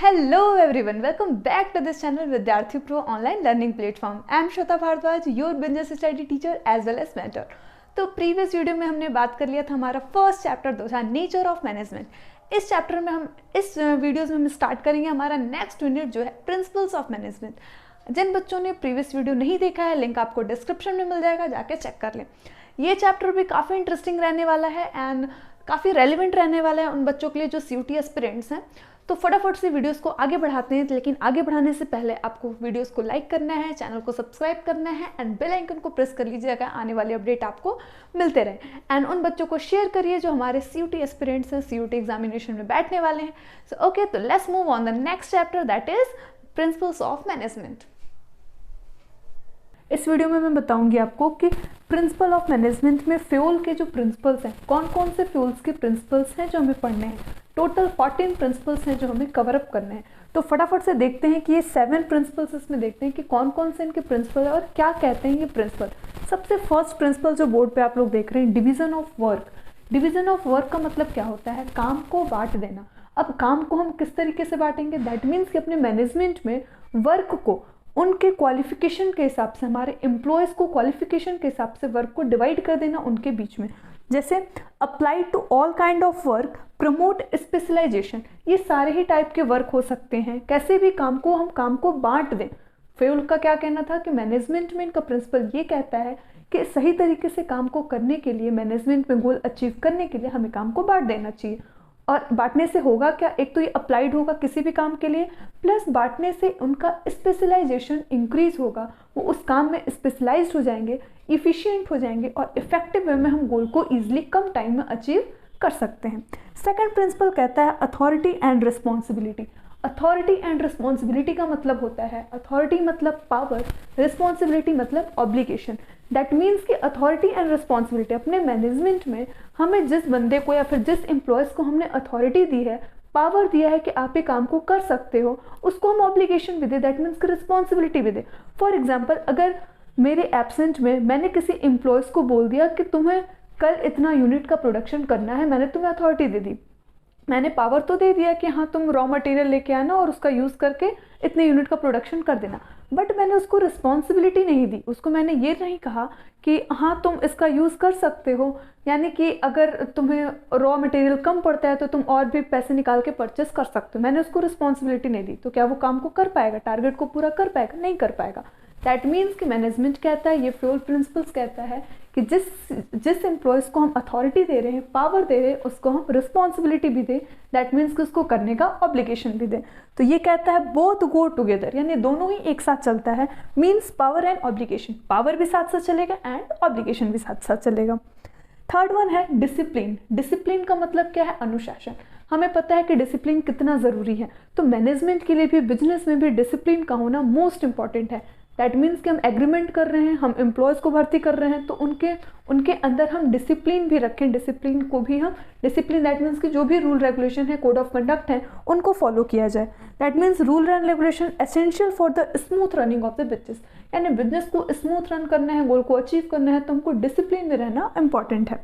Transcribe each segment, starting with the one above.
Hello everyone, welcome back to this channel Vidyarthi Pro online learning platform. I am Shweta Bhardwaj, your business study teacher as well as mentor. तो previous video में हमने बात कर लिया था हमारा first chapter जो था नेचर ऑफ मैनेजमेंट। इस चैप्टर में हम इस वीडियोस में हम स्टार्ट करेंगे हमारा नेक्स्ट यूनिट जो है प्रिंसिपल्स ऑफ मैनेजमेंट। जिन बच्चों ने प्रीवियस वीडियो नहीं देखा है लिंक आपको डिस्क्रिप्शन में मिल जाएगा, जाके चेक कर लें। ये चैप्टर भी काफ़ी इंटरेस्टिंग रहने वाला है एंड काफ़ी रेलिवेंट रहने वाला है उन बच्चों के लिए जो CUT एस्पिरेंट्स हैं। तो फटाफट से वीडियोस को आगे बढ़ाते हैं, लेकिन आगे बढ़ाने से पहले आपको वीडियोस को लाइक करना है, चैनल को सब्सक्राइब करना है एंड बेल आइकन को प्रेस कर लीजिएगा, आने वाले अपडेट आपको मिलते रहे। एंड उन बच्चों को शेयर करिए जो हमारे CUT एस्पिरेंट्स हैं, CUT एग्जामिनेशन में बैठने वाले हैं। सो ओके, तो let's move on the next chapter that is principles of management. इस वीडियो में मैं बताऊंगी आपको कि प्रिंसिपल ऑफ मैनेजमेंट में फ्यूल के जो प्रिंसिपल्स हैं, कौन कौन से फ्यूल्स के प्रिंसिपल्स हैं जो हमें पढ़ने हैं। टोटल 14 प्रिंसिपल्स हैं जो हमें कवर अप करने हैं। तो फटाफट से देखते हैं कि ये 7 प्रिंसिपल्स इसमें देखते हैं कि कौन कौन से इनके प्रिंसिपल है और क्या कहते हैं ये प्रिंसिपल। सबसे फर्स्ट प्रिंसिपल जो बोर्ड पे आप लोग देख रहे हैं, division of work. Division of work का मतलब क्या होता है? काम को बांट देना। अब काम को हम किस तरीके से बांटेंगे? दैट मीन्स कि अपने मैनेजमेंट में वर्क को उनके क्वालिफिकेशन के हिसाब से, हमारे एम्प्लॉयज़ को क्वालिफिकेशन के हिसाब से वर्क को डिवाइड कर देना उनके बीच में। जैसे apply to all kind of work, promote specialization, ये सारे ही टाइप के वर्क हो सकते हैं। कैसे भी काम को हम काम को बांट दें। फ्यूल का क्या कहना था कि मैनेजमेंट में इनका प्रिंसिपल ये कहता है कि सही तरीके से काम को करने के लिए, मैनेजमेंट में गोल अचीव करने के लिए हमें काम को बांट देना चाहिए। और बांटने से होगा क्या? एक तो ये अप्लाइड होगा किसी भी काम के लिए, प्लस बांटने से उनका स्पेशलाइजेशन इंक्रीज होगा, वो उस काम में स्पेशलाइज्ड हो जाएंगे, इफिशिएंट हो जाएंगे और इफेक्टिव वे में हम गोल को ईजिली कम टाइम में अचीव कर सकते हैं। सेकंड प्रिंसिपल कहता है authority and responsibility. Authority and responsibility का मतलब होता है, अथॉरिटी मतलब पावर, रिस्पॉन्सिबिलिटी मतलब ऑब्लिगेशन। दैट मीन्स कि अथॉरिटी एंड रिस्पॉन्सिबिलिटी, अपने मैनेजमेंट में हमें जिस बंदे को या फिर जिस एम्प्लॉयज़ को हमने अथॉरिटी दी है, पावर दिया है कि आप ये काम को कर सकते हो, उसको हम ऑब्लिगेशन भी दे, दैट मीन्स कि रिस्पॉन्सिबिलिटी भी दे। फॉर एग्जाम्पल, अगर मेरे एब्सेंट में मैंने किसी एम्प्लॉयज़ को बोल दिया कि तुम्हें कल इतना यूनिट का प्रोडक्शन करना है, मैंने तुम्हें अथॉरिटी दे दी, मैंने पावर तो दे दिया कि हाँ तुम रॉ मटेरियल लेके आना और उसका यूज़ करके इतने यूनिट का प्रोडक्शन कर देना, बट मैंने उसको रिस्पॉन्सिबिलिटी नहीं दी। उसको मैंने ये नहीं कहा कि हाँ तुम इसका यूज़ कर सकते हो, यानी कि अगर तुम्हें रॉ मटेरियल कम पड़ता है तो तुम और भी पैसे निकाल के परचेस कर सकते हो। मैंने उसको रिस्पॉन्सिबिलिटी नहीं दी, तो क्या वो काम को कर पाएगा, टारगेट को पूरा कर पाएगा? नहीं कर पाएगा। दैट मीन्स कि मैनेजमेंट कहता है, ये फ्यूल प्रिंसिपल्स कहता है कि जिस एम्प्लॉयज़ को हम अथॉरिटी दे रहे हैं, पावर दे रहे हैं, उसको हम रिस्पॉन्सिबिलिटी भी दें। दैट मीन्स कि उसको करने का ऑब्लिगेशन भी दें। तो ये कहता है बोथ गो टुगेदर, यानी दोनों ही एक साथ चलता है। Means power and obligation, power भी साथ साथ चलेगा एंड ऑब्लिगेशन भी साथ साथ चलेगा। थर्ड वन है डिसिप्लिन। डिसिप्लिन का मतलब क्या है? अनुशासन। हमें पता है कि डिसिप्लिन कितना ज़रूरी है, तो मैनेजमेंट के लिए भी, बिजनेस में भी डिसिप्लिन का होना मोस्ट इंपॉर्टेंट है। दैट मीन्स कि हम एग्रीमेंट कर रहे हैं, हम एम्प्लॉयज़ को भर्ती कर रहे हैं, तो उनके अंदर हम डिसिप्लिन भी रखें। डिसिप्लिन को भी हम डिसिप्लिन, दैट मीन्स कि जो भी रूल रेगुलेशन है, कोड ऑफ कंडक्ट है, उनको फॉलो किया जाए। That means rule and regulation essential for the smooth running of the business, यानी बिजनेस को स्मूथ रन करना है, गोल को अचीव करना है, तो हमको डिसिप्लिन में रहना इंपॉर्टेंट है।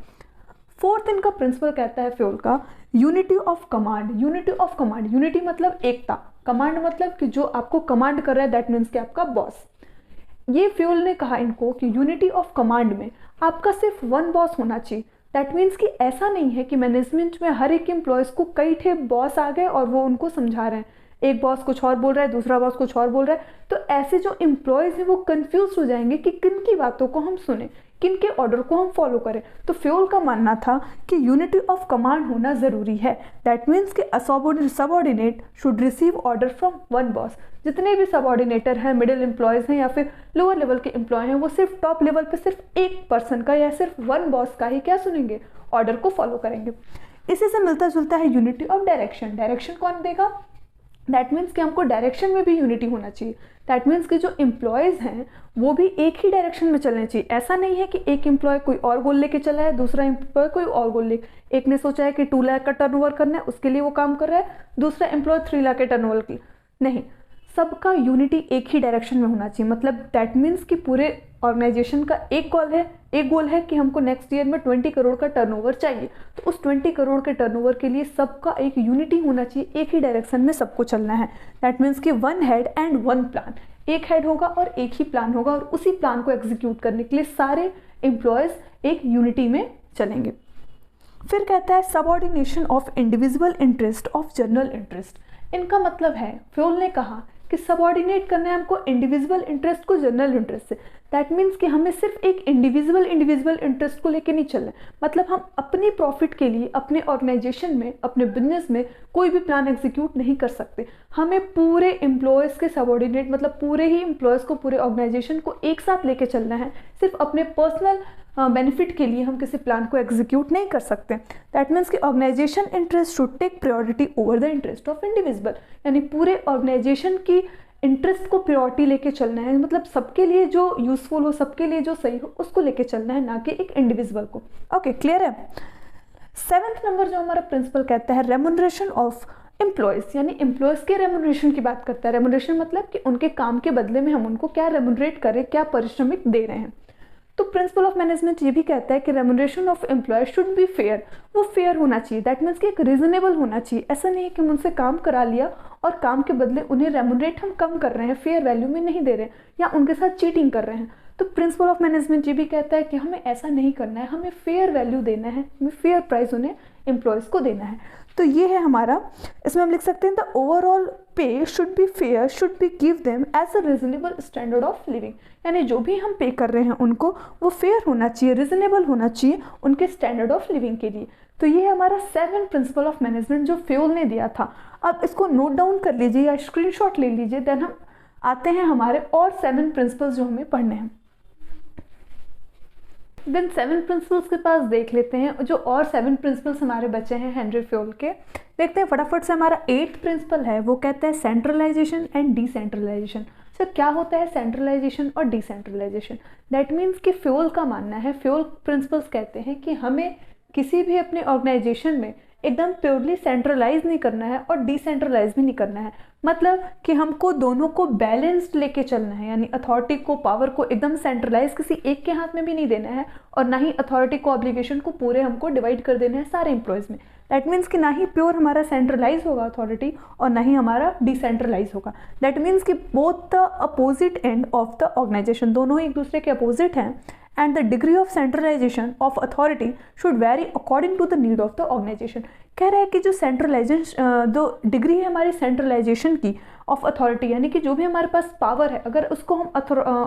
फोर्थ इनका प्रिंसिपल कहता है फ्यूल का unity of command. Unity of command, unity मतलब एकता, कमांड मतलब कि जो आपको कमांड कर रहा है, दैट मीन्स कि आपका बॉस। ये फ्यूल ने कहा इनको कि यूनिटी ऑफ कमांड में आपका सिर्फ वन बॉस होना चाहिए। दैट मीन्स कि ऐसा नहीं है कि मैनेजमेंट में हर एक एम्प्लॉयज़ को कई ठे बॉस आ गए और वो उनको समझा रहे हैं, एक बॉस कुछ और बोल रहा है, दूसरा बॉस कुछ और बोल रहा है, तो ऐसे जो एम्प्लॉयज़ हैं वो कंफ्यूज हो जाएंगे कि किन की बातों को हम सुने, किन के ऑर्डर को हम फॉलो करें। तो फ्यूल का मानना था कि यूनिटी ऑफ कमांड होना ज़रूरी है। दैट मीन्स कि a subordinate should receive order from one boss. जितने भी सबऑर्डिनेटर हैं, मिडिल एम्प्लॉयज़ हैं या फिर लोअर लेवल के एम्प्लॉय हैं, वो सिर्फ टॉप लेवल पे सिर्फ एक पर्सन का या सिर्फ वन बॉस का ही क्या सुनेंगे, ऑर्डर को फॉलो करेंगे। इसी से मिलता जुलता है यूनिटी ऑफ डायरेक्शन। डायरेक्शन कौन देगा? दैट मीन्स कि हमको डायरेक्शन में भी यूनिटी होना चाहिए। दैट मीन्स कि जो एम्प्लॉयज़ हैं वो भी एक ही डायरेक्शन में चलने चाहिए। ऐसा नहीं है कि एक एम्प्लॉय कोई और गोल लेके चला है, दूसरा एम्प्लॉय कोई और गोल ले, एक ने सोचा है कि 2 लाख का टर्नओवर करना है, उसके लिए वो काम कर रहा है, दूसरा एम्प्लॉय 3 लाख के टर्नओवर की नहीं। सबका यूनिटी एक ही डायरेक्शन में होना चाहिए। मतलब दैट मीन्स कि पूरे ऑर्गेनाइजेशन का एक गोल है कि हमको नेक्स्ट ईयर में 20 करोड़ का टर्नओवर चाहिए। तो उस 20 करोड़ के टर्नओवर के लिए सबका एक यूनिटी होना चाहिए, एक ही डायरेक्शन में सबको चलना है। दैट मीन्स कि one head and one plan, एक हेड होगा और एक ही प्लान होगा, और उसी प्लान को एग्जीक्यूट करने के लिए सारे एम्प्लॉयज़ एक यूनिटी में चलेंगे। फिर कहता है subordination of individual interest of general interest. इनका मतलब है, फ्योल ने कहा कि सबऑर्डिनेट करना है हमको इंडिविजुअल इंटरेस्ट को जनरल इंटरेस्ट से। दैट मीन्स कि हमें सिर्फ एक इंडिविजुअल इंटरेस्ट को लेके नहीं चलना है। मतलब हम अपनी प्रॉफिट के लिए अपने ऑर्गेनाइजेशन में, अपने बिजनेस में कोई भी प्लान एग्जीक्यूट नहीं कर सकते। हमें पूरे एम्प्लॉयज़ के सबऑर्डिनेट, मतलब पूरे ही एम्प्लॉयज़ को, पूरे ऑर्गेनाइजेशन को एक साथ लेके चलना है। सिर्फ अपने पर्सनल बेनिफिट के लिए हम किसी प्लान को एग्जीक्यूट नहीं कर सकते। दैट मीन्स कि organization interest should take priority over the interest of individual. यानी पूरे ऑर्गेनाइजेशन की इंटरेस्ट को प्रायोरिटी लेके चलना है, मतलब सबके लिए जो यूजफुल हो, सबके लिए जो सही हो, उसको लेके चलना है, ना कि एक इंडिविजुअल को। ओके, क्लियर है। 7th नंबर जो हमारा प्रिंसिपल कहता है रेमुनरेशन ऑफ एम्प्लॉयज़, यानी एम्प्लॉयज़ के रेमुनरेशन की बात करता है। रेमुनरेशन मतलब कि उनके काम के बदले में हम उनको क्या रेमुनरेट करें, क्या पारिश्रमिक दे रहे हैं। तो प्रिंसिपल ऑफ मैनेजमेंट ये भी कहता है कि remuneration of employ should be fair, वो फेयर होना चाहिए। दैट मीन्स कि एक रीजनेबल होना चाहिए। ऐसा नहीं है कि हम उनसे काम करा लिया और काम के बदले उन्हें रेमुनरेट हम कम कर रहे हैं, फेयर वैल्यू में नहीं दे रहे हैं, या उनके साथ चीटिंग कर रहे हैं। तो प्रिंसिपल ऑफ मैनेजमेंट ये भी कहता है कि हमें ऐसा नहीं करना है, हमें फेयर वैल्यू देना है, हमें फेयर प्राइस उन्हें एम्प्लॉयज़ को देना है। तो ये है हमारा, इसमें हम लिख सकते हैं the overall pay should be fair, should be give them as a reasonable standard of living. यानी जो भी हम पे कर रहे हैं उनको वो फेयर होना चाहिए, रीजनेबल होना चाहिए उनके स्टैंडर्ड ऑफ लिविंग के लिए। तो ये है हमारा 7 प्रिंसिपल ऑफ मैनेजमेंट जो फ्योल ने दिया था। अब इसको नोट डाउन कर लीजिए या स्क्रीनशॉट ले लीजिए, देन हम आते हैं हमारे और 7 प्रिंसिपल्स जो हमें पढ़ने हैं। देन 7 प्रिंसिपल्स के पास देख लेते हैं जो और 7 प्रिंसिपल्स हमारे बचे हैं हेनरी फ्योल के। देखते हैं फटाफट से। हमारा 8th प्रिंसिपल है, वो कहता है सेंट्रलाइजेशन एंड डिसेंट्रलाइजेशन। सर क्या होता है सेंट्रलाइजेशन और डिसेंट्रलाइजेशन? दैट मीन्स कि फ्योल का मानना है, फ्योल प्रिंसिपल्स कहते हैं कि हमें किसी भी अपने ऑर्गेनाइजेशन में एकदम प्योरली सेंट्रलाइज नहीं करना है और डिसेंट्रलाइज भी नहीं करना है। मतलब कि हमको दोनों को बैलेंस्ड लेके चलना है, यानी अथॉरिटी को, पावर को एकदम सेंट्रलाइज किसी एक के हाथ में भी नहीं देना है, और ना ही अथॉरिटी को, ऑब्लिगेशन को पूरे हमको डिवाइड कर देना है सारे एम्प्लॉयज़ में। दैट मीन्स कि ना ही प्योर हमारा सेंट्रलाइज होगा अथॉरिटी और ना ही हमारा डिसेंट्रलाइज होगा। दैट मीन्स कि both the opposite end of the organization, दोनों एक दूसरे के अपोजिट हैं, and the degree of centralization of authority should vary according to the need of the organization। कह रहा है कि जो सेंट्रलाइजेशन, जो डिग्री है हमारी सेंट्रलाइजेशन की ऑफ अथॉरिटी, यानी कि जो भी हमारे पास पावर है, अगर उसको हम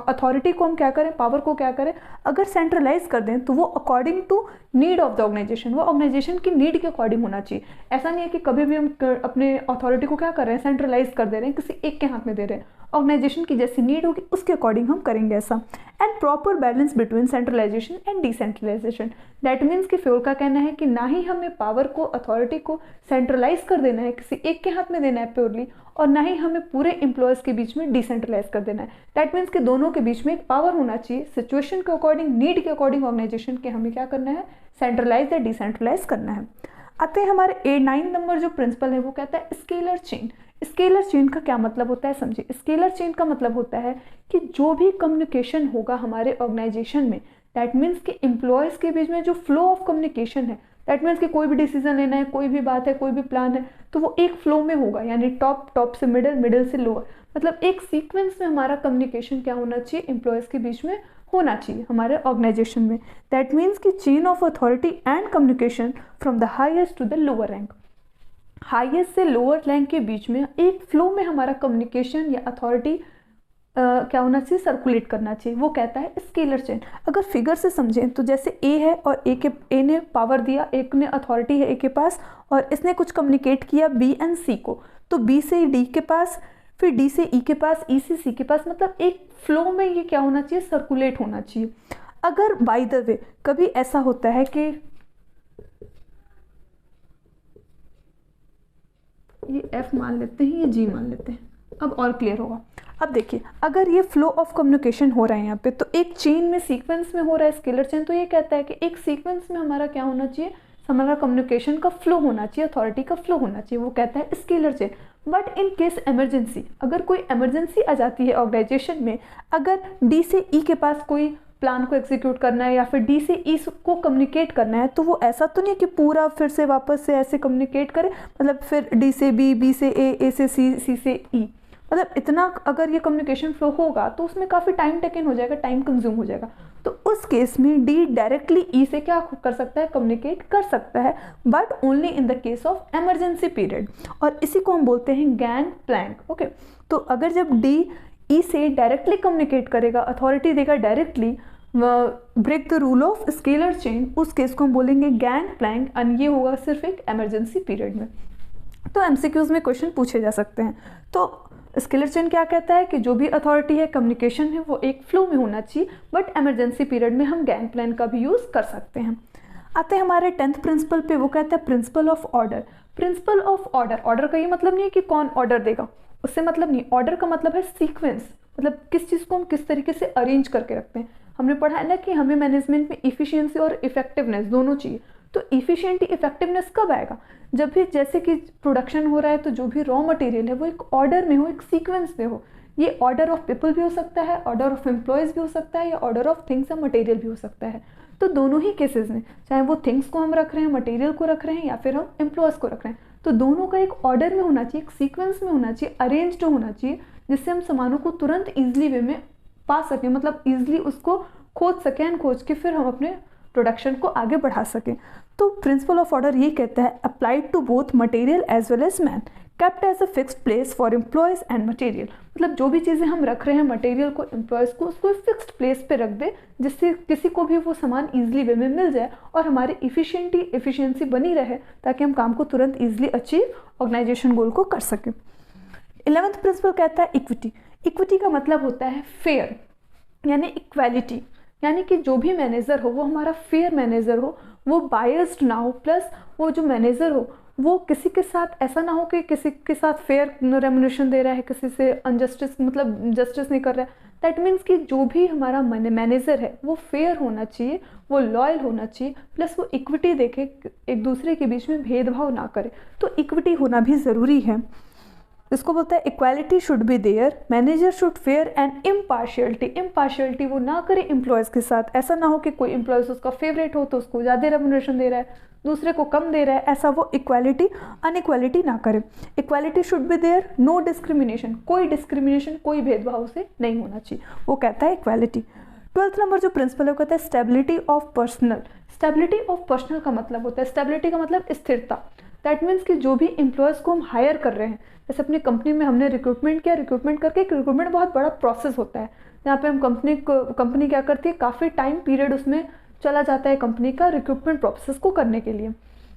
अथॉरिटी को हम क्या करें, पावर को क्या करें, अगर सेंट्रलाइज कर दें तो वो according to need of the organization, वो ऑर्गेनाइजेशन की नीड के अकॉर्डिंग होना चाहिए। ऐसा नहीं है कि कभी भी हम अपने अथॉरिटी को क्या कर रहे हैं, सेंट्रलाइज कर दे रहे हैं, किसी एक के हाथ में दे रहे हैं। ऑर्गेनाइजेशन की जैसी नीड होगी उसके अकॉर्डिंग हम करेंगे ऐसा। And proper balance between centralization and decentralization. That means कि फ्योल का कहना है कि ना ही हमें पावर को, अथॉरिटी को सेंट्रलाइज कर देना है, किसी एक के हाथ में देना है प्योरली, और ना ही हमें पूरे एम्प्लॉयज़ के बीच में डिसेंट्रलाइज कर देना है। दैट मीन्स कि दोनों के बीच में एक पावर होना चाहिए, सिचुएशन के अकॉर्डिंग, नीड के अकॉर्डिंग ऑर्गेनाइजेशन के हमें क्या करना है, सेंट्रलाइज या डिसेंट्रलाइज करना है। आते हैं हमारे 9 नंबर जो प्रिंसिपल है वो कहता है स्केलर चेन। स्केलर चेन का क्या मतलब होता है समझिए। स्केलर चेन का मतलब होता है कि जो भी कम्युनिकेशन होगा हमारे ऑर्गेनाइजेशन में, दैट मीन्स कि एम्प्लॉयज़ के बीच में जो फ्लो ऑफ कम्युनिकेशन है, दैट मीन्स कि कोई भी डिसीजन लेना है, कोई भी बात है, कोई भी प्लान है, तो वो एक फ्लो में होगा, यानी टॉप से मिडिल, मिडिल से लोअर, मतलब एक सीक्वेंस में हमारा कम्युनिकेशन क्या होना चाहिए, एम्प्लॉयज़ के बीच में होना चाहिए हमारे ऑर्गेनाइजेशन में। दैट मीन्स कि chain of authority and communication from the highest to the lower rank, highest से लोअर रैंक के बीच में एक फ्लो में हमारा कम्युनिकेशन या अथॉरिटी क्या होना चाहिए, सर्कुलेट करना चाहिए, वो कहता है स्केलर चेन। अगर फिगर से समझें तो जैसे ए है और ए ने पावर दिया, एक ने अथॉरिटी है ए के पास, और इसने कुछ कम्युनिकेट किया बी एंड सी को, तो बी से डी के पास, फिर डी से ई के पास, ई से सी के पास, मतलब एक फ्लो में ये क्या होना चाहिए, सर्कुलेट होना चाहिए। अगर बाय द वे कभी ऐसा होता है कि ये एफ मान लेते हैं, ये जी मान लेते हैं, अब और क्लियर होगा। अब देखिए, अगर ये फ्लो ऑफ कम्युनिकेशन हो रहा है यहाँ पे, तो एक चेन में, सीक्वेंस में हो रहा है स्केलर चेन, तो ये कहता है कि एक सीक्वेंस में हमारा क्या होना चाहिए, हमारा कम्युनिकेशन का फ्लो होना चाहिए, अथॉरिटी का फ्लो होना चाहिए, वो कहता है scalar chain. But in case emergency, अगर कोई इमरजेंसी आ जाती है ऑर्गेनाइजेशन में, अगर डी से ई के पास कोई प्लान को एग्जीक्यूट करना है या फिर डी से ई को कम्युनिकेट करना है, तो वो ऐसा तो नहीं है कि पूरा फिर से वापस से ऐसे कम्युनिकेट करे, मतलब फिर डी से बी, बी से ए से सी, सी से ई, मतलब इतना अगर ये कम्युनिकेशन फ्लो होगा तो उसमें काफ़ी टाइम टेकन हो जाएगा, टाइम कंज्यूम हो जाएगा। तो उस केस में डी डायरेक्टली ई से क्या कर सकता है, कम्युनिकेट कर सकता है, but only in the case of emergency period, और इसी को हम बोलते हैं गैंग प्लैंक। ओके, तो अगर जब डी ई से डायरेक्टली कम्युनिकेट करेगा, अथॉरिटी देगा directly, break the rule of scalar chain, उस केस को हम बोलेंगे गैंग प्लैंक, एंड ये होगा सिर्फ एक इमरजेंसी पीरियड में। तो एमसीक्यूज में क्वेश्चन पूछे जा सकते हैं। तो स्केलर चेन क्या कहता है कि जो भी अथॉरिटी है, कम्युनिकेशन है, वो एक फ्लो में होना चाहिए, बट इमरजेंसी पीरियड में हम गैंग प्लान का भी यूज़ कर सकते हैं। आते हैं हमारे 10th प्रिंसिपल पे, वो कहता है principle of order. Principle of order, order का ये मतलब नहीं है कि कौन ऑर्डर देगा, उससे मतलब नहीं, ऑर्डर का मतलब है सीक्वेंस, मतलब किस चीज़ को हम किस तरीके से अरेंज करके रखते हैं। हमने पढ़ा है ना कि हमें मैनेजमेंट में इफिशियंसी और इफेक्टिवनेस दोनों चाहिए। तो इफिशिएंटी इफेक्टिवनेस कब आएगा, जब भी जैसे कि प्रोडक्शन हो रहा है तो जो भी रॉ मटेरियल है वो एक ऑर्डर में हो, एक सीक्वेंस में हो। ये ऑर्डर ऑफ पीपल भी हो सकता है, ऑर्डर ऑफ एम्प्लॉयज़ भी हो सकता है, या ऑर्डर ऑफ थिंग्स या मटेरियल भी हो सकता है। तो दोनों ही केसेस में, चाहे वो थिंग्स को हम रख रहे हैं, मटेरियल को रख रहे हैं, या फिर हम एम्प्लॉयज़ को रख रहे हैं, तो दोनों का एक ऑर्डर में होना चाहिए, एक सीक्वेंस में होना चाहिए, अरेंज्ड होना चाहिए, जिससे हम सामानों को तुरंत ईजिली वे में पा सकें, मतलब ईजिली उसको खोज सकें, एंड खोज के फिर हम अपने प्रोडक्शन को आगे बढ़ा सकें। तो प्रिंसिपल ऑफ ऑर्डर ये कहता है applied to both material as well as man, kept as a fixed place for employees and material. मतलब जो भी चीज़ें हम रख रहे हैं, मटेरियल को, एम्प्लॉयज़ को, उसको फिक्स्ड प्लेस पे रख दे, जिससे किसी को भी वो सामान ईजिली वे में मिल जाए और हमारी इफिशिएंसी बनी रहे, ताकि हम काम को तुरंत ईजिली अचीव ऑर्गेनाइजेशन गोल को कर सकें। 11th प्रिंसिपल कहता है इक्विटी। इक्विटी का मतलब होता है फेयर, यानी इक्वालिटी, यानी कि जो भी मैनेजर हो वो हमारा फेयर मैनेजर हो, वो बायस्ड ना हो, प्लस वो जो मैनेजर हो वो किसी के साथ ऐसा ना हो कि किसी के साथ फेयर रेम्युनरेशन दे रहा है, किसी से अनजस्टिस, मतलब जस्टिस नहीं कर रहा है। दैट मीन्स कि जो भी हमारा मैनेजर है वो फेयर होना चाहिए, वो लॉयल होना चाहिए, प्लस वो इक्विटी देखे, एक दूसरे के बीच में भेदभाव ना करे। तो इक्विटी होना भी ज़रूरी है। इसको बोलता है equality should be there, manager should fair and impartiality. Impartiality वो ना करे एम्प्लॉयज़ के साथ, ऐसा ना हो कि कोई एम्प्लॉयज़ उसका फेवरेट हो तो उसको ज़्यादा रेम्युनरेशन दे रहा है, दूसरे को कम दे रहा है, ऐसा वो इक्वालिटी अनइक्वालिटी ना करे। Equality should be there, no discrimination, कोई डिस्क्रिमिनेशन, कोई भेदभाव से नहीं होना चाहिए, वो कहता है इक्वालिटी। 12th नंबर जो प्रिंसिपल है वो कहता है stability of personal. Stability of personal का मतलब होता है, स्टेबिलिटी का मतलब स्थिरता। दैट मीन्स कि जो भी एम्प्लॉयज़ को हम हायर कर रहे हैं, जैसे अपनी कंपनी में हमने रिक्रूटमेंट किया, रिक्रूटमेंट करके, एक रिक्रूटमेंट बहुत बड़ा प्रोसेस होता है, यहाँ पे हम कंपनी क्या करती है, काफ़ी टाइम पीरियड उसमें चला जाता है कंपनी का रिक्रूटमेंट प्रोसेस को करने के लिए।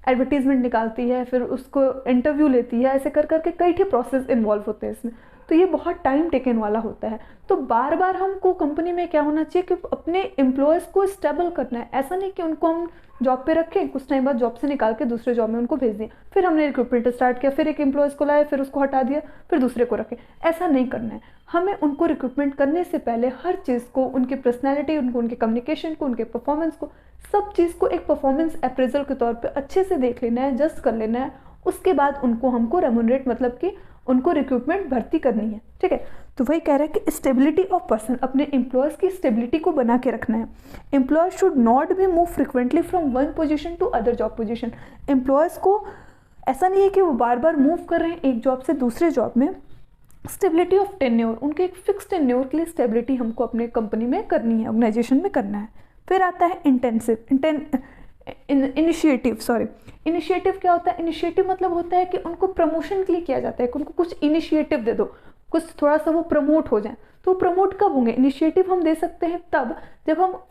एडवर्टीजमेंट निकालती है, फिर उसको इंटरव्यू लेती है, ऐसे कर करके कई ठे प्रोसेस इन्वॉल्व होते हैं इसमें। तो ये बहुत टाइम टेकन वाला होता है। तो बार बार हमको कंपनी में क्या होना चाहिए कि अपने एम्प्लॉयज़ को स्टेबल करना है। ऐसा नहीं कि उनको हम जॉब पे रखें, कुछ टाइम बाद जॉब से निकाल के दूसरे जॉब में उनको भेज दिया, फिर हमने रिक्रूटमेंट स्टार्ट किया, फिर एक एम्प्लॉयज़ को लाए, फिर उसको हटा दिया, फिर दूसरे को रखें। ऐसा नहीं करना है। हमें उनको रिक्रूटमेंट करने से पहले हर चीज़ को, उनकी पर्सनैलिटी, उनके कम्युनिकेशन को, उनके परफॉर्मेंस को, सब चीज़ को एक परफॉर्मेंस अप्रेजल के तौर पे अच्छे से देख लेना है, जस्ट कर लेना है। उसके बाद हमको रेम्यूनरेट, मतलब कि उनको रिक्रूटमेंट भर्ती करनी है। ठीक है, तो वही कह रहा है कि स्टेबिलिटी ऑफ पर्सन, अपने एम्प्लॉयज़ की स्टेबिलिटी को बना के रखना है। Employees should not be move frequently from one position to other job position. Employees को ऐसा नहीं है कि वो बार बार मूव कर रहे हैं एक जॉब से दूसरे जॉब में। स्टेबिलिटी ऑफ टेन्योर, उनके एक फिक्स टेन्योर के लिए स्टेबिलिटी हमको अपने कंपनी में करनी है, ऑर्गेनाइजेशन में करना है। फिर आता है इनिशिएटिव क्या होता है? इनिशिएटिव मतलब होता है कि उनको प्रमोशन के लिए किया जाता है, कि उनको कुछ इनिशिएटिव दे दो, कुछ थोड़ा सा वो प्रमोट हो जाए। तो प्रमोट कब होंगे? इनिशिएटिव हम दे सकते हैं तब जब हम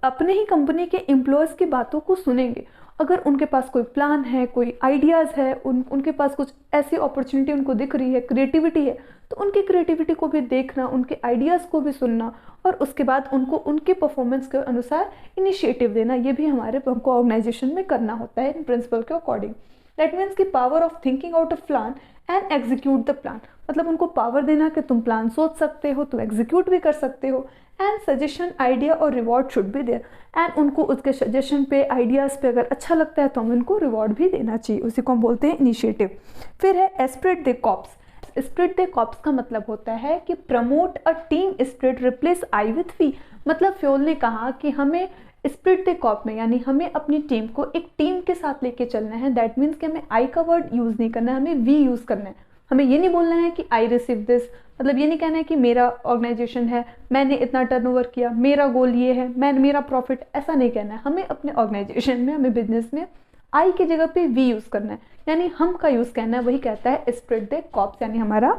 अपने ही कंपनी के एम्प्लॉयज़ की बातों को सुनेंगे। अगर उनके पास कोई प्लान है, कोई आइडियाज़ है, उनके पास कुछ ऐसी अपॉर्चुनिटी उनको दिख रही है, क्रिएटिविटी है, तो उनकी क्रिएटिविटी को भी देखना, उनके आइडियाज़ को भी सुनना, और उसके बाद उनको उनके परफॉर्मेंस के अनुसार इनिशिएटिव देना, ये भी हमको ऑर्गेनाइजेशन में करना होता है इन प्रिंसिपल के अकॉर्डिंग। दैट मीन्स कि power of thinking out of plan and execute the plan, मतलब उनको पावर देना कि तुम प्लान सोच सकते हो तो एग्जीक्यूट भी कर सकते हो, एंड सजेशन, आइडिया और reward should be there. And उनको उसके सजेशन पे, आइडियाज़ पे अगर अच्छा लगता है तो हमें उनको रिवॉर्ड भी देना चाहिए, उसी को हम बोलते हैं इनिशिएटिव। फिर है esprit de corps. Spirit de corps का मतलब होता है कि promote a team spirit, replace I with we. मतलब फ्योल ने कहा कि हमें स्पिरिट द कॉर्प में, यानी हमें अपनी टीम को एक टीम के साथ लेके चलना है। दैट मीन्स कि हमें आई का वर्ड यूज़ नहीं करना है, हमें वी यूज़ करना है। हमें ये नहीं बोलना है कि आई रिसीव दिस, मतलब ये नहीं कहना है कि मेरा ऑर्गेनाइजेशन है, मैंने इतना टर्नओवर किया, मेरा गोल ये है, मेरा प्रॉफिट, ऐसा नहीं कहना है। हमें अपने ऑर्गेनाइजेशन में, हमें बिजनेस में आई की जगह पे वी यूज़ करना है, यानी हम का यूज़ करना है। वही कहता है स्प्रेड द कॉर्प्स, यानी हमारा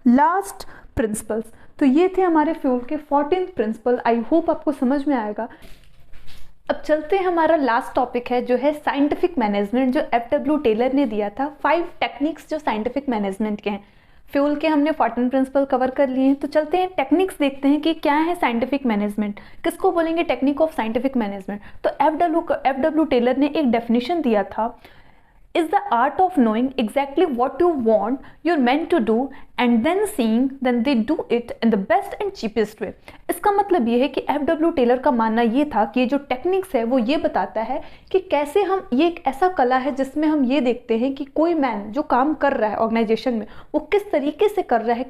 लास्ट प्रिंसिपल्स। तो ये थे हमारे फ्यूल के 14 प्रिंसिपल। आई होप आपको समझ में आएगा। अब चलते हैं, हमारा लास्ट टॉपिक है जो है साइंटिफिक मैनेजमेंट, जो एफ.डब्ल्यू. टेलर ने दिया था। 5 टेक्निक्स जो साइंटिफिक मैनेजमेंट के हैं। फ्यूल के हमने 14 प्रिंसिपल कवर कर लिए हैं, तो चलते हैं टेक्निक्स देखते हैं कि क्या है साइंटिफिक मैनेजमेंट, किसको बोलेंगे टेक्निक ऑफ साइंटिफिक मैनेजमेंट। तो एफ.डब्ल्यू. टेलर ने एक डेफिनेशन दिया था, is the art of knowing exactly what you want you're meant to do and then seeing then they do it in the best and cheapest way। इसका मतलब ये है कि एफ.डब्ल्यू. टेलर का मानना ये था कि ये जो टेक्निक्स है वो ये बताता है कि कैसे हम, ये एक ऐसा कला है जिसमें हम ये देखते हैं कि कोई मैन जो काम कर रहा है ऑर्गेनाइजेशन में, वो किस तरीके से कर रहा है,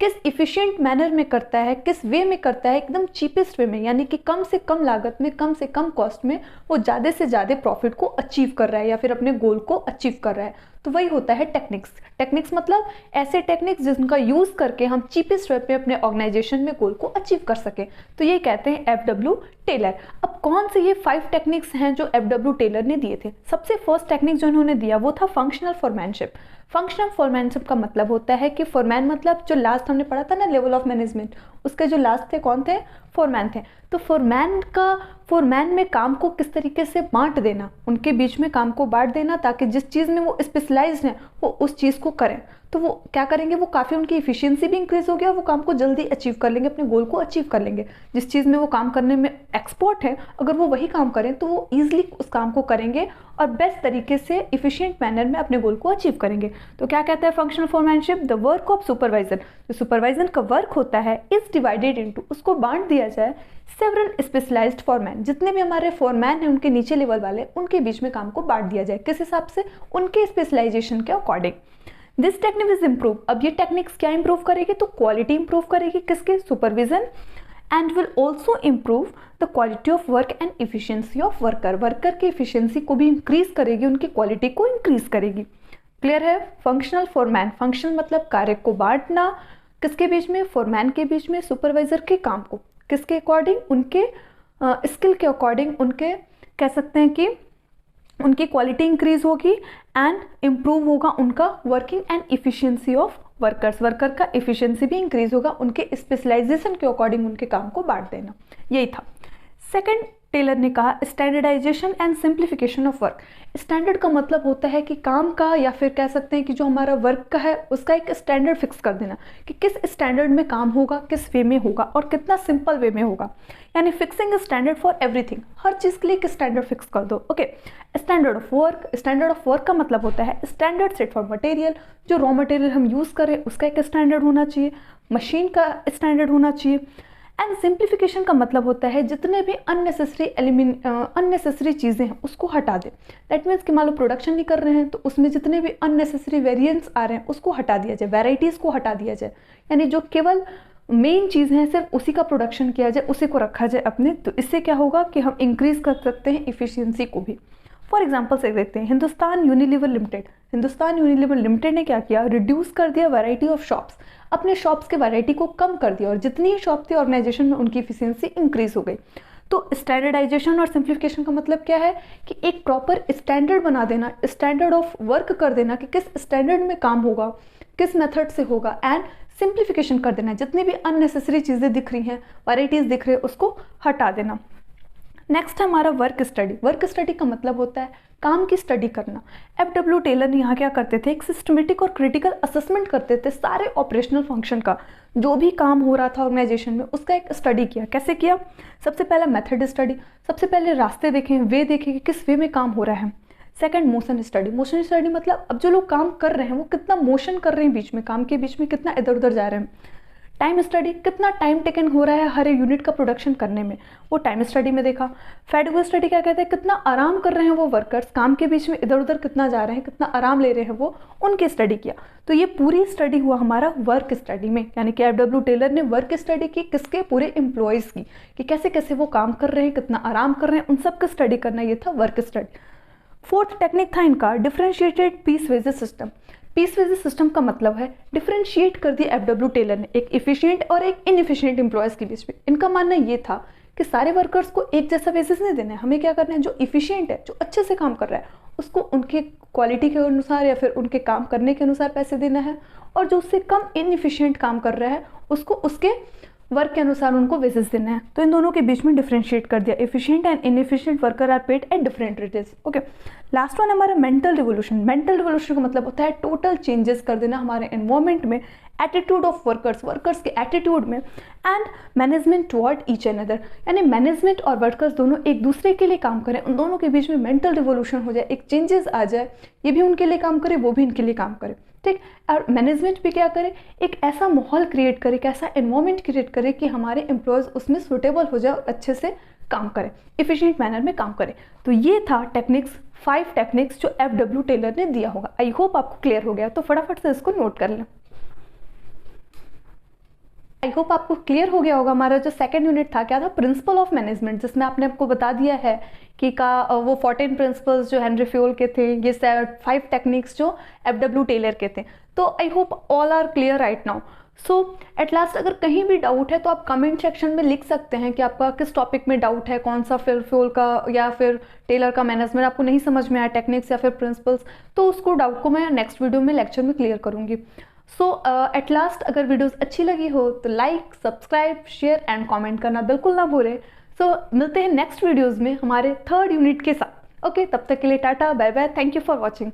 किस इफ़िशिएंट मैनर में करता है, किस वे में करता है, एकदम चीपेस्ट वे में, यानी कि कम से कम लागत में, कम से कम कॉस्ट में वो ज़्यादा से ज़्यादा प्रॉफिट को अचीव कर रहा है या फिर अपने गोल को अचीव कर रहा है। तो वही होता है टेक्निक्स। टेक्निक्स मतलब ऐसे टेक्निक्स जिनका यूज़ करके हम चीपेस्ट वे पे अपने ऑर्गेनाइजेशन में गोल को अचीव कर सकें। तो ये कहते हैं एफ.डब्ल्यू. टेलर। अब कौन से ये 5 टेक्निक्स हैं जो एफ.डब्ल्यू. टेलर ने दिए थे। सबसे फर्स्ट टेक्निक जो उन्होंने दिया वो था फंक्शनल फॉरमैनशिप। फंक्शनल फॉरमैनशिप का मतलब होता है कि फॉरमैन मतलब जो लास्ट हमने पढ़ा था ना, लेवल ऑफ मैनेजमेंट, उसके जो लास्ट थे कौन थे, फॉरमैन थे। तो फॉरमैन में काम को किस तरीके से बांट देना, उनके बीच में काम को बांट देना, ताकि जिस चीज़ में वो स्पेशलाइज्ड हैं वो उस चीज़ को करें। तो वो क्या करेंगे, वो काफ़ी उनकी इफिशियंसी भी इंक्रीज हो गया, वो काम को जल्दी अचीव कर लेंगे, अपने गोल को अचीव कर लेंगे। जिस चीज़ में वो काम करने में एक्सपर्ट है, अगर वो वही काम करें तो वो ईजिली उस काम को करेंगे और बेस्ट तरीके से इफिशिएंट मैनर में अपने गोल को अचीव करेंगे। तो क्या कहता है functional foremanship, the work of supervisor. जो सुपरवाइजर का वर्क होता है इज डिवाइडेड इनटू, उसको बांट दिया जाए सेवरल स्पेशलाइज्ड फॉरमैन। जितने भी हमारे फॉरमैन हैं उनके नीचे लेवल वाले, उनके बीच में काम को बांट दिया जाए। किस हिसाब से, उनके स्पेशलाइजेशन के according. This technique is improve. अब ये टेक्निक्स क्या इंप्रूव करेगी, तो क्वालिटी इंप्रूव करेगी, किसके, supervision, and will also improve the quality of work and efficiency of worker. Worker की इफिशियंसी को भी इंक्रीज करेगी, उनकी क्वालिटी को इंक्रीज करेगी। क्लियर है। फंक्शनल फॉरमैन, फंक्शनल मतलब कार्य को बांटना, किसके बीच में, फॉरमैन के बीच में, सुपरवाइजर के काम को किसके अकॉर्डिंग, उनके स्किल के अकॉर्डिंग, उनके कह सकते हैं कि उनकी क्वालिटी इंक्रीज होगी एंड इम्प्रूव होगा उनका working and efficiency of workers. Worker का इफिशियंसी भी इंक्रीज होगा, उनके स्पेशलाइजेशन के अकॉर्डिंग उनके काम को बांट देना। यही था। सेकंड, टेलर ने कहा standardization and simplification of work. Standard का मतलब होता है कि काम का, या फिर कह सकते हैं कि जो हमारा वर्क का है उसका एक स्टैंडर्ड फिक्स कर देना कि किस स्टैंडर्ड में काम होगा, किस वे में होगा और कितना सिंपल वे में होगा। यानी फिक्सिंग स्टैंडर्ड फॉर एवरीथिंग, हर चीज़ के लिए एक स्टैंडर्ड फिक्स कर दो। Okay. Standard of work, standard of work का मतलब होता है स्टैंडर्ड सेट फॉर मटेरियल, जो रॉ मटेरियल हम यूज़ करें उसका एक स्टैंडर्ड होना चाहिए, मशीन का स्टैंडर्ड होना चाहिए। एंड सिंप्लीफिकेशन का मतलब होता है जितने भी अननेसेसरी चीज़ें हैं उसको हटा दें। दैट मीन्स कि मान लो प्रोडक्शन नहीं कर रहे हैं तो उसमें जितने भी अननेसेसरी वेरिएंट्स आ रहे हैं उसको हटा दिया जाए, वेराइटीज़ को हटा दिया जाए। यानी जो केवल मेन चीज़ है सिर्फ उसी का प्रोडक्शन किया जाए, उसी को रखा जाए अपने। तो इससे क्या होगा कि हम इंक्रीज कर सकते हैं इफिशियंसी को भी। फॉर एग्जाम्पल से देखते हैं Hindustan Unilever limited. Hindustan Unilever limited ने क्या किया, रिड्यूस कर दिया वैरायटी ऑफ शॉप्स, अपने शॉप्स के वैरायटी को कम कर दिया और जितनी ही शॉप थी ऑर्गेनाइजेशन में उनकी इफिशियंसी इंक्रीज हो गई। तो स्टैंडर्डाइजेशन और सिंप्लीफिकेशन का मतलब क्या है कि एक प्रॉपर स्टैंडर्ड बना देना, स्टैंडर्ड ऑफ वर्क कर देना कि किस स्टैंडर्ड में काम होगा, किस मेथड से होगा, एंड सिंप्लीफिकेशन कर देना, जितनी भी अननेसेसरी चीज़ें दिख रही हैं, वैराइटीज़ दिख रही है, उसको हटा देना। नेक्स्ट है हमारा वर्क स्टडी। वर्क स्टडी का मतलब होता है काम की स्टडी करना। एफ.डब्ल्यू. टेलर यहाँ क्या करते थे, एक सिस्टमेटिक और क्रिटिकल असेसमेंट करते थे सारे ऑपरेशनल फंक्शन का, जो भी काम हो रहा था ऑर्गेनाइजेशन में उसका एक स्टडी किया। कैसे किया, सबसे पहला मेथड स्टडी, सबसे पहले रास्ते देखें, वे देखें कि किस वे में काम हो रहा है। Second, motion study. Motion study मतलब अब जो लोग काम कर रहे हैं वो कितना मोशन कर रहे हैं, बीच में काम के बीच में कितना इधर उधर जा रहे हैं। टाइम स्टडी, कितना टाइम टेकन हो रहा है हर एक यूनिट का प्रोडक्शन करने में, वो टाइम स्टडी में देखा। फैटिग स्टडी क्या कहते हैं, कितना आराम कर रहे हैं वो वर्कर्स, काम के बीच में इधर उधर कितना जा रहे हैं, कितना आराम ले रहे हैं वो, उनकी स्टडी किया। तो ये पूरी स्टडी हुआ हमारा वर्क स्टडी में, यानी कि एफडब्ल्यू टेलर ने वर्क स्टडी की, किसके, पूरे एम्प्लॉयज़ की, कि कैसे कैसे वो काम कर रहे हैं, कितना आराम कर रहे हैं, उन सब का स्टडी करना, ये था वर्क स्टडी। फोर्थ टेक्निक था इनका differentiated piece wages system. Piece wages system का मतलब है डिफरेंशिएट कर दिया एफडब्ल्यू टेलर ने एक इफिशिएंट और एक इनएफिशिएंट एम्प्लॉयज़ के बीच में। इनका मानना ये था कि सारे वर्कर्स को एक जैसा वेजेस नहीं देना है, हमें क्या करना है, जो इफिशिएंट है, जो अच्छे से काम कर रहा है, उसको उनके क्वालिटी के अनुसार या फिर उनके काम करने के अनुसार पैसे देना है, और जो उससे कम इनएफिशिएंट काम कर रहा है उसको उसके वर्क के अनुसार उनको वेजेस देना है। तो इन दोनों के बीच में डिफरेंशिएट कर दिया, efficient and inefficient worker are paid at different rates. Okay, last one हमारा मेंटल रिवोल्यूशन। मेंटल रिवोल्यूशन का मतलब होता है टोटल चेंजेस कर देना हमारे एनवायरमेंट में, एटीट्यूड ऑफ वर्कर्स, वर्कर्स के एटीट्यूड में, and management toward each another, यानी मैनेजमेंट और वर्कर्स दोनों एक दूसरे के लिए काम करें, उन दोनों के बीच में मेंटल रिवोल्यूशन हो जाए, एक चेंजेस आ जाए, ये भी उनके लिए काम करे, वो भी इनके लिए काम करे, ठीक। और मैनेजमेंट भी क्या करे, एक ऐसा माहौल क्रिएट करे, एक ऐसा एनवायरमेंट क्रिएट करे कि हमारे एम्प्लॉयज़ उसमें सुटेबल हो जाए और अच्छे से काम करें, इफिशिएंट मैनर में काम करें। तो ये था टेक्निक्स, 5 टेक्निक्स जो एफडब्ल्यू टेलर ने दिया होगा। आई होप आपको क्लियर हो गया, तो फटाफट से इसको नोट कर लें। आई होप आपको क्लियर हो गया होगा। हमारा जो सेकंड यूनिट था क्या था, प्रिंसिपल ऑफ मैनेजमेंट, जिसमें आपने आपको बता दिया है कि वो 14 प्रिंसिपल्स जो हेनरी फ्यूल के थे, ये 5 टेक्निक्स जो एफडब्ल्यू टेलर के थे। तो I hope all are clear right now. So at last अगर कहीं भी डाउट है तो आप कमेंट सेक्शन में लिख सकते हैं कि आपका किस टॉपिक में डाउट है, कौन सा फिर फ्यूल का या फिर टेलर का मैनेजमेंट आपको नहीं समझ में आया, टेक्निक्स या फिर प्रिंसिपल्स, तो उसको डाउट को मैं नेक्स्ट वीडियो में लेक्चर में क्लियर करूँगी। सो एट लास्ट अगर वीडियोस अच्छी लगी हो तो like, subscribe, share and comment करना बिल्कुल ना भूलें। सो मिलते हैं नेक्स्ट वीडियोस में हमारे 3rd यूनिट के साथ। ओके, तब तक के लिए टाटा, bye bye, thank you for watching.